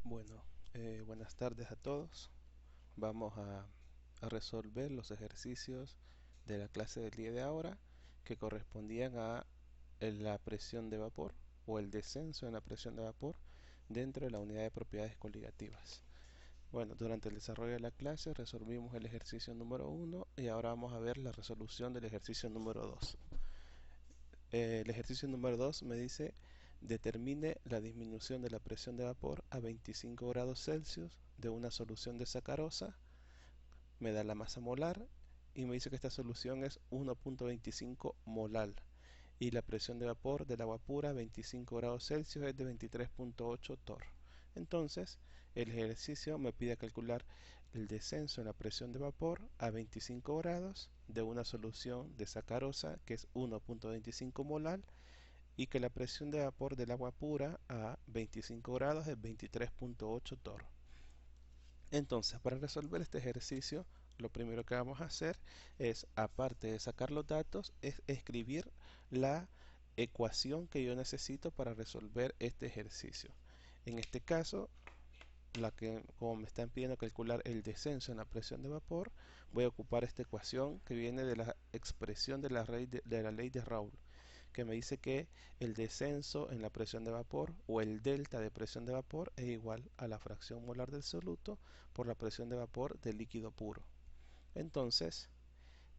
Bueno, buenas tardes a todos. Vamos a resolver los ejercicios de la clase del día de ahora que correspondían a la presión de vapor o el descenso en la presión de vapor dentro de la unidad de propiedades coligativas. Bueno, durante el desarrollo de la clase resolvimos el ejercicio número 1 y ahora vamos a ver la resolución del ejercicio número 2. El ejercicio número 2 me dice: determine la disminución de la presión de vapor a 25 grados Celsius de una solución de sacarosa. Me da la masa molar y me dice que esta solución es 1.25 molar y la presión de vapor del agua pura a 25 grados Celsius es de 23.8 torr. Entonces, el ejercicio me pide calcular el descenso en la presión de vapor a 25 grados de una solución de sacarosa que es 1.25 molar y que la presión de vapor del agua pura a 25 grados es 23.8 torr. Entonces, para resolver este ejercicio, lo primero que vamos a hacer es, aparte de sacar los datos, es escribir la ecuación que yo necesito para resolver este ejercicio. En este caso, como me están pidiendo calcular el descenso en la presión de vapor, voy a ocupar esta ecuación que viene de la expresión de la ley de Raoult, que me dice que el descenso en la presión de vapor o el delta de presión de vapor es igual a la fracción molar del soluto por la presión de vapor del líquido puro. Entonces,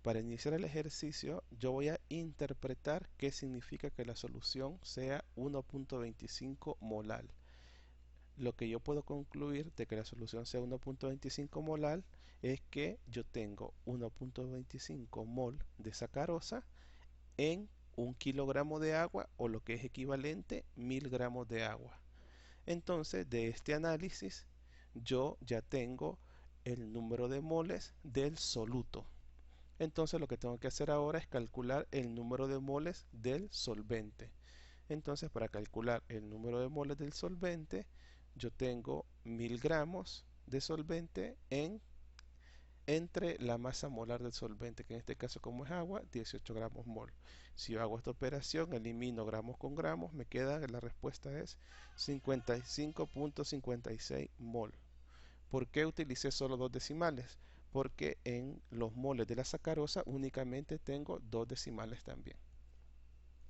para iniciar el ejercicio, yo voy a interpretar qué significa que la solución sea 1.25 molar. Lo que yo puedo concluir de que la solución sea 1.25 molar es que yo tengo 1.25 mol de sacarosa en 1 kilogramo de agua, o lo que es equivalente 1000 gramos de agua. Entonces, de este análisis yo ya tengo el número de moles del soluto. Entonces lo que tengo que hacer ahora es calcular el número de moles del solvente. Entonces, para calcular el número de moles del solvente, yo tengo 1000 gramos de solvente entre la masa molar del solvente, que en este caso, como es agua, 18 gramos mol. Si yo hago esta operación, elimino gramos con gramos, me queda, la respuesta es 55.56 mol. ¿Por qué utilicé solo dos decimales? Porque en los moles de la sacarosa únicamente tengo dos decimales también.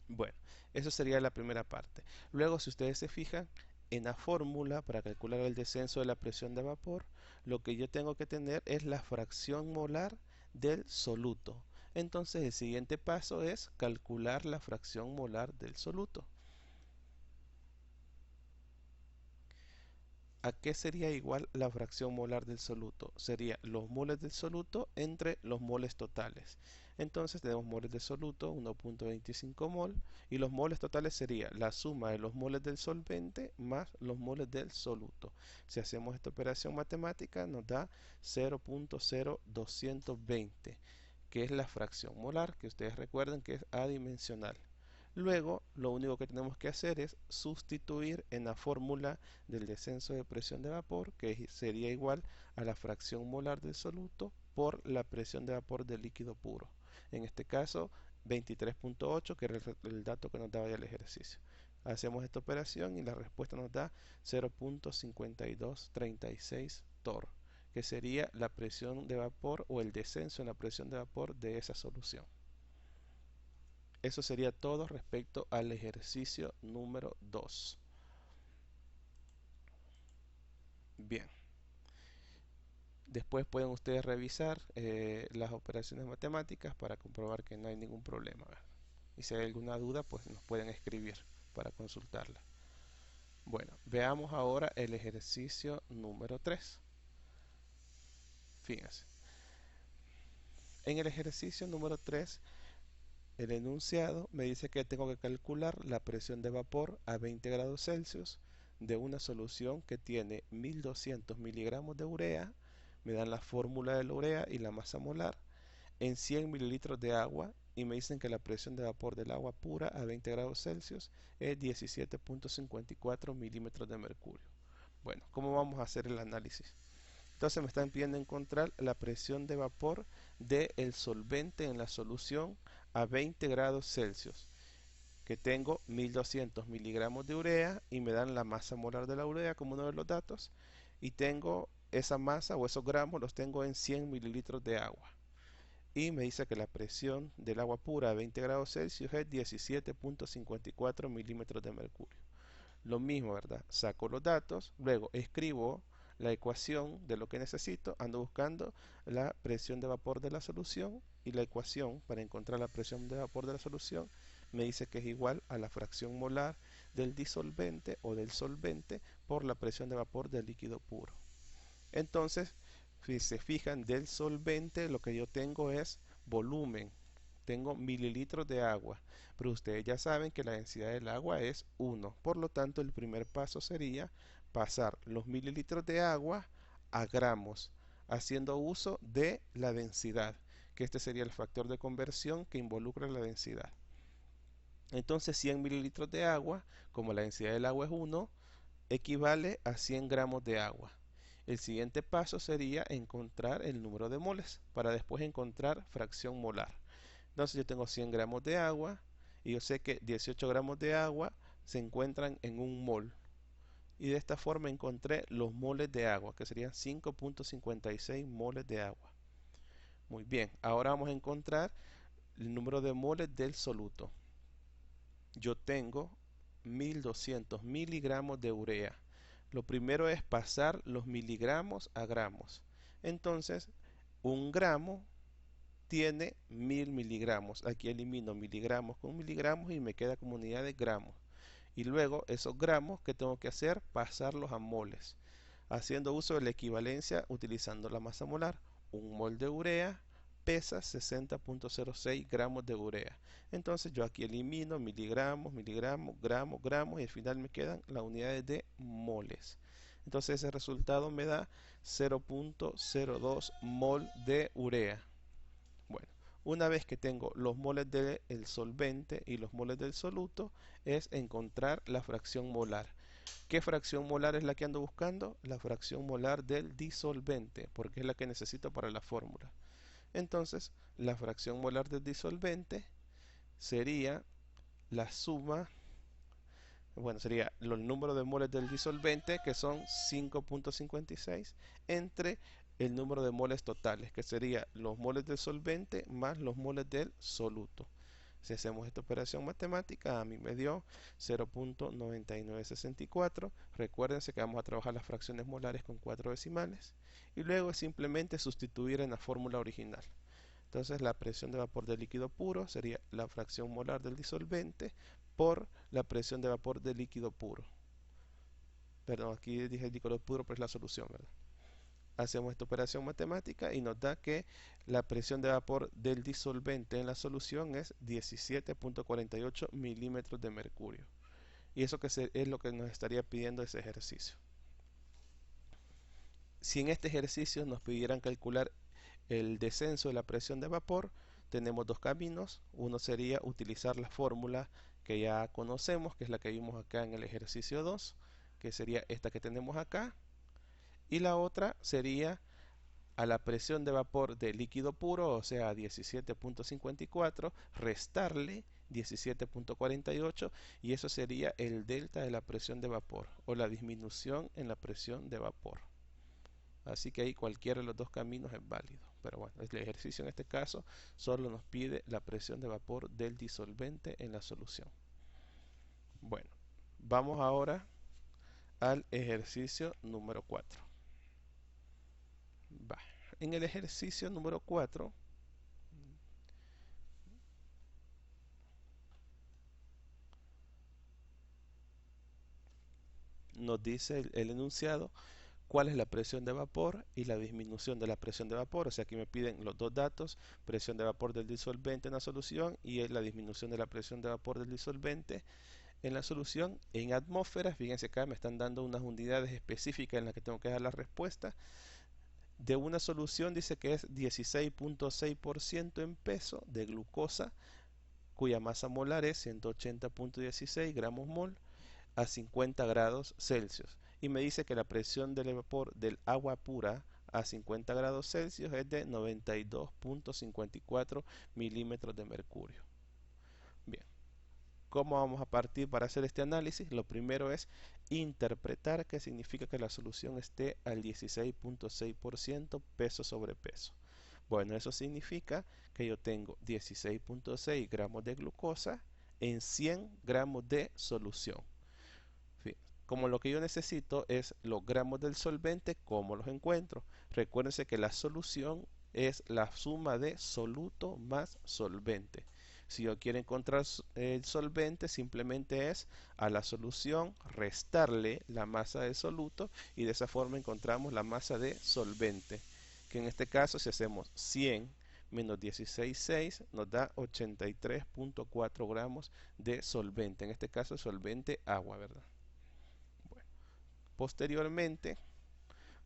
Bueno, eso sería la primera parte. Luego, si ustedes se fijan, en la fórmula para calcular el descenso de la presión de vapor, lo que yo tengo que tener es la fracción molar del soluto. Entonces, el siguiente paso es calcular la fracción molar del soluto. ¿A qué sería igual la fracción molar del soluto? Sería los moles del soluto entre los moles totales. Entonces tenemos moles de soluto 1.25 mol y los moles totales sería la suma de los moles del solvente más los moles del soluto. Si hacemos esta operación matemática nos da 0.0220, que es la fracción molar, que ustedes recuerden que es adimensional. Luego, lo único que tenemos que hacer es sustituir en la fórmula del descenso de presión de vapor, que sería igual a la fracción molar del soluto por la presión de vapor del líquido puro. En este caso, 23.8, que era el dato que nos daba ya el ejercicio. Hacemos esta operación y la respuesta nos da 0.5236 torr, que sería la presión de vapor o el descenso en la presión de vapor de esa solución. Eso sería todo respecto al ejercicio número 2. Bien. Después pueden ustedes revisar las operaciones matemáticas para comprobar que no hay ningún problema, ¿verdad? Y si hay alguna duda, pues nos pueden escribir para consultarla. Bueno, veamos ahora el ejercicio número 3. Fíjense. En el ejercicio número 3, el enunciado me dice que tengo que calcular la presión de vapor a 20 grados Celsius de una solución que tiene 1200 miligramos de urea. Me dan la fórmula de la urea y la masa molar en 100 mililitros de agua y me dicen que la presión de vapor del agua pura a 20 grados Celsius es 17.54 milímetros de mercurio. Bueno, ¿cómo vamos a hacer el análisis? Entonces me están pidiendo encontrar la presión de vapor del solvente en la solución a 20 grados Celsius. que tengo 1200 miligramos de urea y me dan la masa molar de la urea como uno de los datos, y tengo esa masa o esos gramos los tengo en 100 mililitros de agua. Y me dice que la presión del agua pura a 20 grados Celsius es 17.54 milímetros de mercurio. Lo mismo, ¿verdad? Saco los datos, luego escribo la ecuación de lo que necesito, ando buscando la presión de vapor de la solución, y la ecuación para encontrar la presión de vapor de la solución me dice que es igual a la fracción molar del disolvente o del solvente por la presión de vapor del líquido puro. Entonces, si se fijan, del solvente lo que yo tengo es volumen, tengo mililitros de agua, pero ustedes ya saben que la densidad del agua es 1. Por lo tanto, el primer paso sería pasar los mililitros de agua a gramos, haciendo uso de la densidad, que este sería el factor de conversión que involucra la densidad. Entonces, 100 mililitros de agua, como la densidad del agua es 1, equivale a 100 gramos de agua. El siguiente paso sería encontrar el número de moles para después encontrar fracción molar. Entonces yo tengo 100 gramos de agua y yo sé que 18 gramos de agua se encuentran en un mol. Y de esta forma encontré los moles de agua, que serían 5.56 moles de agua. Muy bien, ahora vamos a encontrar el número de moles del soluto. Yo tengo 1200 miligramos de urea. Lo primero es pasar los miligramos a gramos. Entonces, un gramo tiene 1000 miligramos. Aquí elimino miligramos con miligramos y me queda como unidad de gramos. Y luego esos gramos, ¿qué tengo que hacer? Pasarlos a moles, haciendo uso de la equivalencia utilizando la masa molar. Un mol de urea pesa 60.06 gramos de urea. Entonces yo aquí elimino miligramos, miligramos, gramos, gramos, y al final me quedan las unidades de moles. Entonces ese resultado me da 0.02 mol de urea. Bueno, una vez que tengo los moles del solvente y los moles del soluto, es encontrar la fracción molar. ¿Qué fracción molar es la que ando buscando? La fracción molar del disolvente, porque es la que necesito para la fórmula. Entonces, la fracción molar del disolvente sería la suma, bueno, sería el número de moles del disolvente, que son 5.56, entre el número de moles totales, que sería los moles del solvente más los moles del soluto. Si hacemos esta operación matemática, a mí me dio 0.9964. Recuérdense que vamos a trabajar las fracciones molares con 4 decimales. Y luego es simplemente sustituir en la fórmula original. Entonces la presión de vapor del líquido puro sería la fracción molar del disolvente por la presión de vapor del líquido puro. Perdón, aquí dije el líquido puro, pero es la solución, ¿verdad? Hacemos esta operación matemática y nos da que la presión de vapor del disolvente en la solución es 17.48 milímetros de mercurio. Y eso es lo que nos estaría pidiendo ese ejercicio. Si en este ejercicio nos pidieran calcular el descenso de la presión de vapor, tenemos dos caminos. Uno sería utilizar la fórmula que ya conocemos, que es la que vimos acá en el ejercicio 2, que sería esta que tenemos acá. Y la otra sería a la presión de vapor de líquido puro, o sea 17.54, restarle 17.48, y eso sería el delta de la presión de vapor o la disminución en la presión de vapor. Así que ahí cualquiera de los dos caminos es válido. Pero bueno, el ejercicio en este caso solo nos pide la presión de vapor del disolvente en la solución. Bueno, vamos ahora al ejercicio número 4. En el ejercicio número 4 nos dice el enunciado cuál es la presión de vapor y la disminución de la presión de vapor. O sea, aquí me piden los dos datos: presión de vapor del disolvente en la solución y la disminución de la presión de vapor del disolvente en la solución en atmósferas. Fíjense acá me están dando unas unidades específicas en las que tengo que dar la respuesta. De una solución dice que es 16.6% en peso de glucosa, cuya masa molar es 180.16 gramos mol a 50 grados Celsius. Y me dice que la presión del vapor del agua pura a 50 grados Celsius es de 92.54 milímetros de mercurio. Bien, ¿Cómo vamos a partir para hacer este análisis? Lo primero es interpretar, que significa que la solución esté al 16.6% peso sobre peso. Bueno, eso significa que yo tengo 16.6 gramos de glucosa en 100 gramos de solución. Como lo que yo necesito es los gramos del solvente, ¿cómo los encuentro? Recuérdense que la solución es la suma de soluto más solvente. Si yo quiero encontrar el solvente, simplemente es a la solución restarle la masa de soluto y de esa forma encontramos la masa de solvente, que en este caso si hacemos 100 menos 16,6 nos da 83.4 gramos de solvente, en este caso solvente agua, ¿verdad? Bueno, posteriormente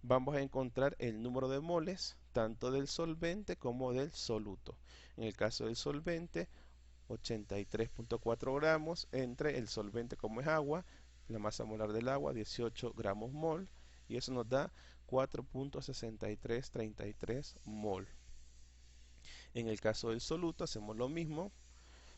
vamos a encontrar el número de moles tanto del solvente como del soluto. En el caso del solvente, 83.4 gramos entre el solvente como es agua, la masa molar del agua 18 gramos mol, y eso nos da 4.6333 mol. En el caso del soluto hacemos lo mismo.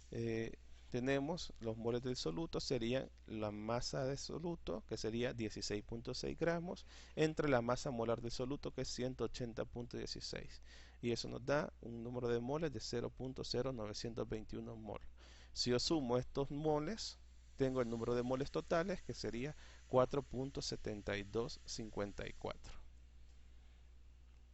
eh, Tenemos los moles del soluto, serían la masa de soluto, que sería 16.6 gramos, entre la masa molar del soluto, que es 180.16. Y eso nos da un número de moles de 0.0921 mol. Si yo sumo estos moles, tengo el número de moles totales, que sería 4.7254.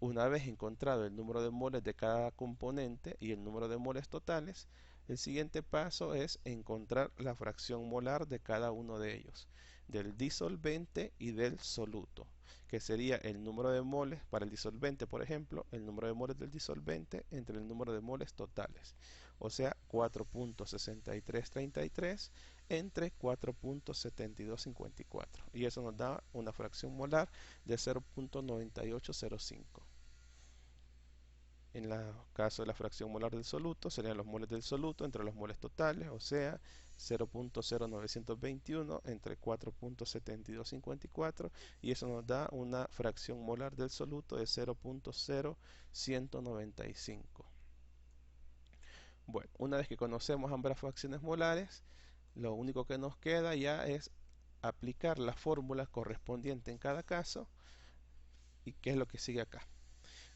Una vez encontrado el número de moles de cada componente y el número de moles totales, el siguiente paso es encontrar la fracción molar de cada uno de ellos, del disolvente y del soluto, que sería el número de moles para el disolvente, por ejemplo, el número de moles del disolvente entre el número de moles totales, o sea, 4.6333 entre 4.7254, y eso nos da una fracción molar de 0.9805. En el caso de la fracción molar del soluto, serían los moles del soluto entre los moles totales, o sea, 0.0921 entre 4.7254, y eso nos da una fracción molar del soluto de 0.0195. Bueno, una vez que conocemos ambas fracciones molares, lo único que nos queda ya es aplicar la fórmula correspondiente en cada caso, y qué es lo que sigue acá.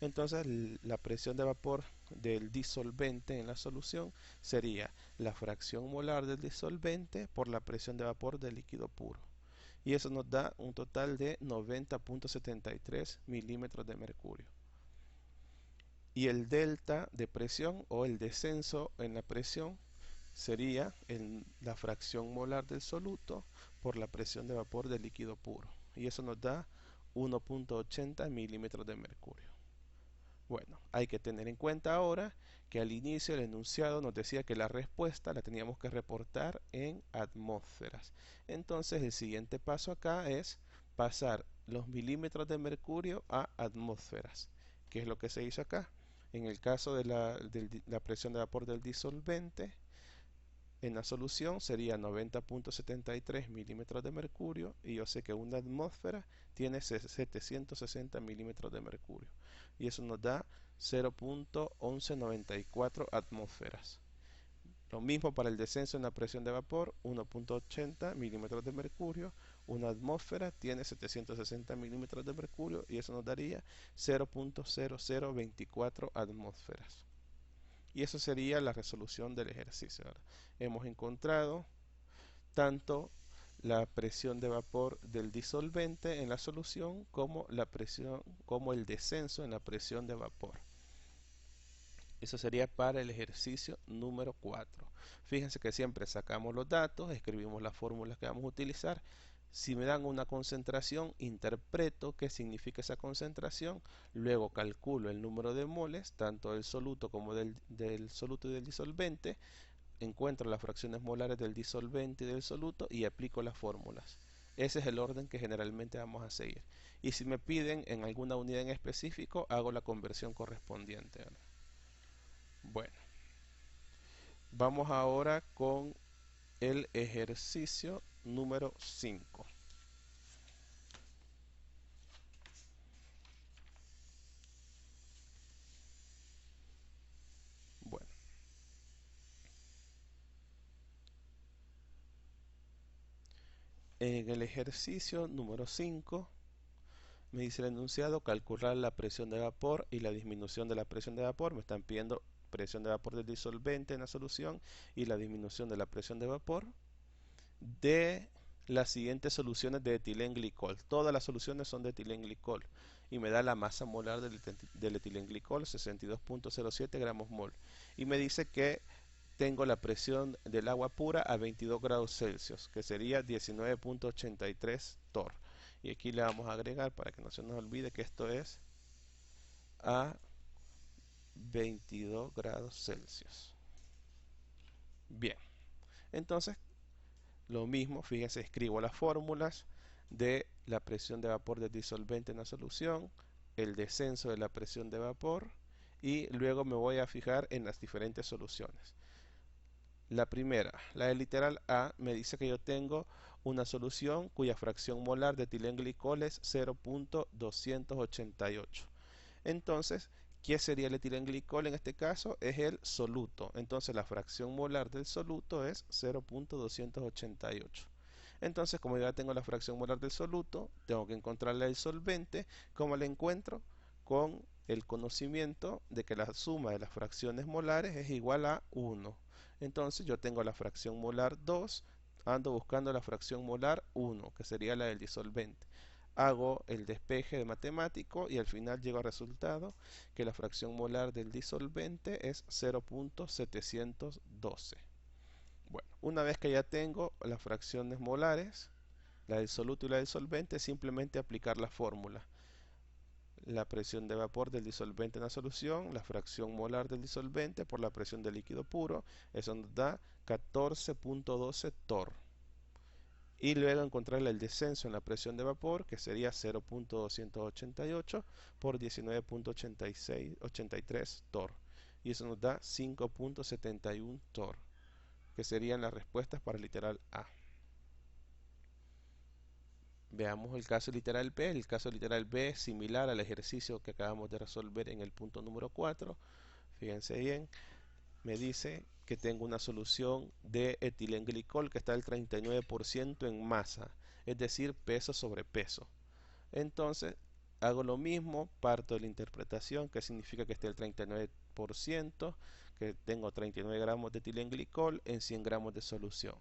Entonces la presión de vapor del disolvente en la solución sería la fracción molar del disolvente por la presión de vapor del líquido puro. Y eso nos da un total de 90.73 milímetros de mercurio. Y el delta de presión o el descenso en la presión sería la fracción molar del soluto por la presión de vapor del líquido puro. Y eso nos da 1.80 milímetros de mercurio. Bueno, hay que tener en cuenta ahora que al inicio el enunciado nos decía que la respuesta la teníamos que reportar en atmósferas. Entonces el siguiente paso acá es pasar los milímetros de mercurio a atmósferas. ¿Qué es lo que se hizo acá? En el caso de la presión de vapor del disolvente, en la solución sería 90.73 milímetros de mercurio, y yo sé que una atmósfera tiene 760 milímetros de mercurio, y eso nos da 0.1194 atmósferas. Lo mismo para el descenso en la presión de vapor, 1.80 milímetros de mercurio, una atmósfera tiene 760 milímetros de mercurio, y eso nos daría 0.0024 atmósferas. Y eso sería la resolución del ejercicio. ¿Verdad? Hemos encontrado tanto la presión de vapor del disolvente en la solución como el descenso en la presión de vapor. Eso sería para el ejercicio número 4. Fíjense que siempre sacamos los datos, escribimos las fórmulas que vamos a utilizar. Si me dan una concentración, interpreto qué significa esa concentración, luego calculo el número de moles, tanto del soluto como del soluto y del disolvente, encuentro las fracciones molares del disolvente y del soluto y aplico las fórmulas. Ese es el orden que generalmente vamos a seguir. Y si me piden en alguna unidad en específico, hago la conversión correspondiente. ¿Verdad? Bueno, vamos ahora con el ejercicio número 5. Bueno, En el ejercicio número 5 me dice el enunciado calcular la presión de vapor y la disminución de la presión de vapor. Me están pidiendo presión de vapor del disolvente en la solución y la disminución de la presión de vapor de las siguientes soluciones de etilenglicol. Todas las soluciones son de etilenglicol y me da la masa molar del etilenglicol 62.07 gramos mol, y me dice que tengo la presión del agua pura a 22 grados Celsius, que sería 19.83 torr. Y aquí le vamos a agregar, para que no se nos olvide, que esto es a 22 grados Celsius. Bien, entonces lo mismo, fíjense, escribo las fórmulas de la presión de vapor del disolvente en la solución, el descenso de la presión de vapor, y luego me voy a fijar en las diferentes soluciones. La primera, la del literal A, me dice que yo tengo una solución cuya fracción molar de etilenglicol es 0.288. Entonces, ¿qué sería el etilenglicol en este caso? Es el soluto. Entonces, la fracción molar del soluto es 0.288. Entonces, como ya tengo la fracción molar del soluto, tengo que encontrarle el solvente. ¿Cómo la encuentro? Con el conocimiento de que la suma de las fracciones molares es igual a 1. Entonces, yo tengo la fracción molar 2, ando buscando la fracción molar 1, que sería la del disolvente. Hago el despeje de matemático y al final llego al resultado que la fracción molar del disolvente es 0.712. Bueno, una vez que ya tengo las fracciones molares, la del soluto y la del solvente, simplemente aplicar la fórmula. La presión de vapor del disolvente en la solución, la fracción molar del disolvente por la presión del líquido puro, eso nos da 14.12 torr. Y luego encontrarle el descenso en la presión de vapor, que sería 0.288 por 19.83 torr. Y eso nos da 5.71 torr, que serían las respuestas para el literal A. Veamos el caso literal B. El caso literal B es similar al ejercicio que acabamos de resolver en el punto número 4. Fíjense bien, me dice que tengo una solución de etilenglicol que está al 39% en masa, es decir, peso sobre peso. Entonces, hago lo mismo, parto de la interpretación, que significa que esté el 39%, que tengo 39 gramos de etilenglicol en 100 gramos de solución.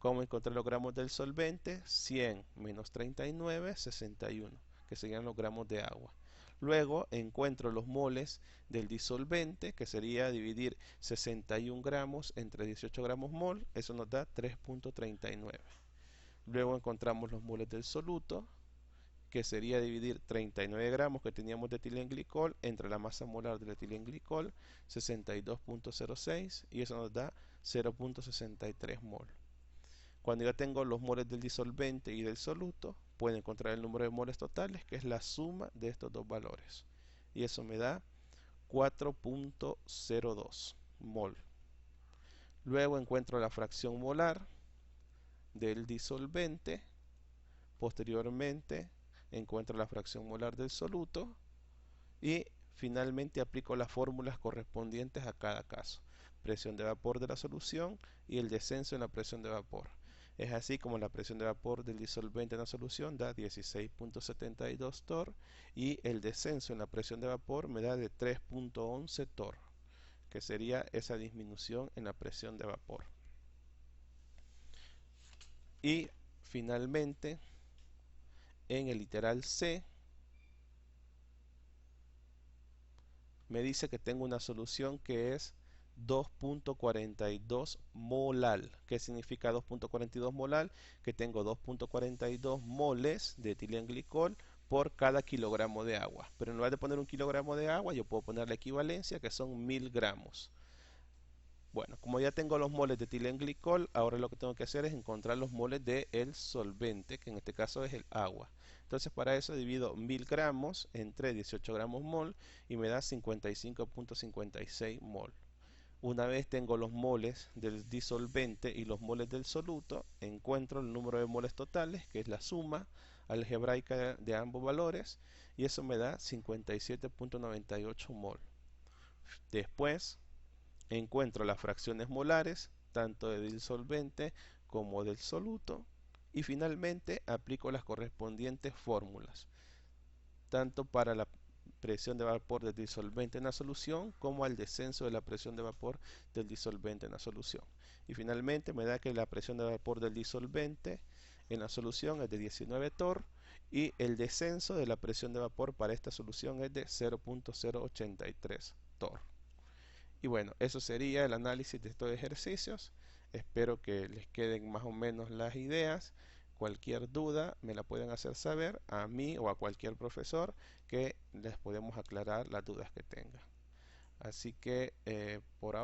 ¿Cómo encontrar los gramos del solvente? 100 menos 39, 61, que serían los gramos de agua. Luego encuentro los moles del disolvente, que sería dividir 61 gramos entre 18 gramos mol, eso nos da 3.39. Luego encontramos los moles del soluto, que sería dividir 39 gramos que teníamos de etilenglicol entre la masa molar del etilenglicol, 62.06, y eso nos da 0.63 mol. Cuando ya tengo los moles del disolvente y del soluto, puedo encontrar el número de moles totales, que es la suma de estos dos valores. Y eso me da 4.02 mol. Luego encuentro la fracción molar del disolvente. Posteriormente encuentro la fracción molar del soluto. Y finalmente aplico las fórmulas correspondientes a cada caso. Presión de vapor de la solución y el descenso en la presión de vapor. Es así como la presión de vapor del disolvente en la solución da 16.72 torr y el descenso en la presión de vapor me da de 3.11 torr, que sería esa disminución en la presión de vapor. Y finalmente, en el literal C, me dice que tengo una solución que es 2.42 molal. ¿Qué significa 2.42 molal? Que tengo 2.42 moles de etilenglicol por cada kilogramo de agua. Pero en lugar de poner un kilogramo de agua, yo puedo poner la equivalencia, que son 1000 gramos. Bueno, como ya tengo los moles de etilenglicol, ahora lo que tengo que hacer es encontrar los moles del solvente, que en este caso es el agua. Entonces para eso divido 1000 gramos entre 18 gramos mol y me da 55.56 mol. Una vez tengo los moles del disolvente y los moles del soluto, encuentro el número de moles totales, que es la suma algebraica de ambos valores, y eso me da 57.98 mol. Después encuentro las fracciones molares, tanto del disolvente como del soluto, Y finalmente aplico las correspondientes fórmulas, tanto para la presión de vapor del disolvente en la solución como al descenso de la presión de vapor del disolvente en la solución. Y finalmente me da que la presión de vapor del disolvente en la solución es de 19 torr y el descenso de la presión de vapor para esta solución es de 0.083 torr. Y bueno, eso sería el análisis de estos ejercicios. Espero que les queden más o menos las ideas. Cualquier duda me la pueden hacer saber a mí o a cualquier profesor, que les podemos aclarar las dudas que tengan. Así que por ahora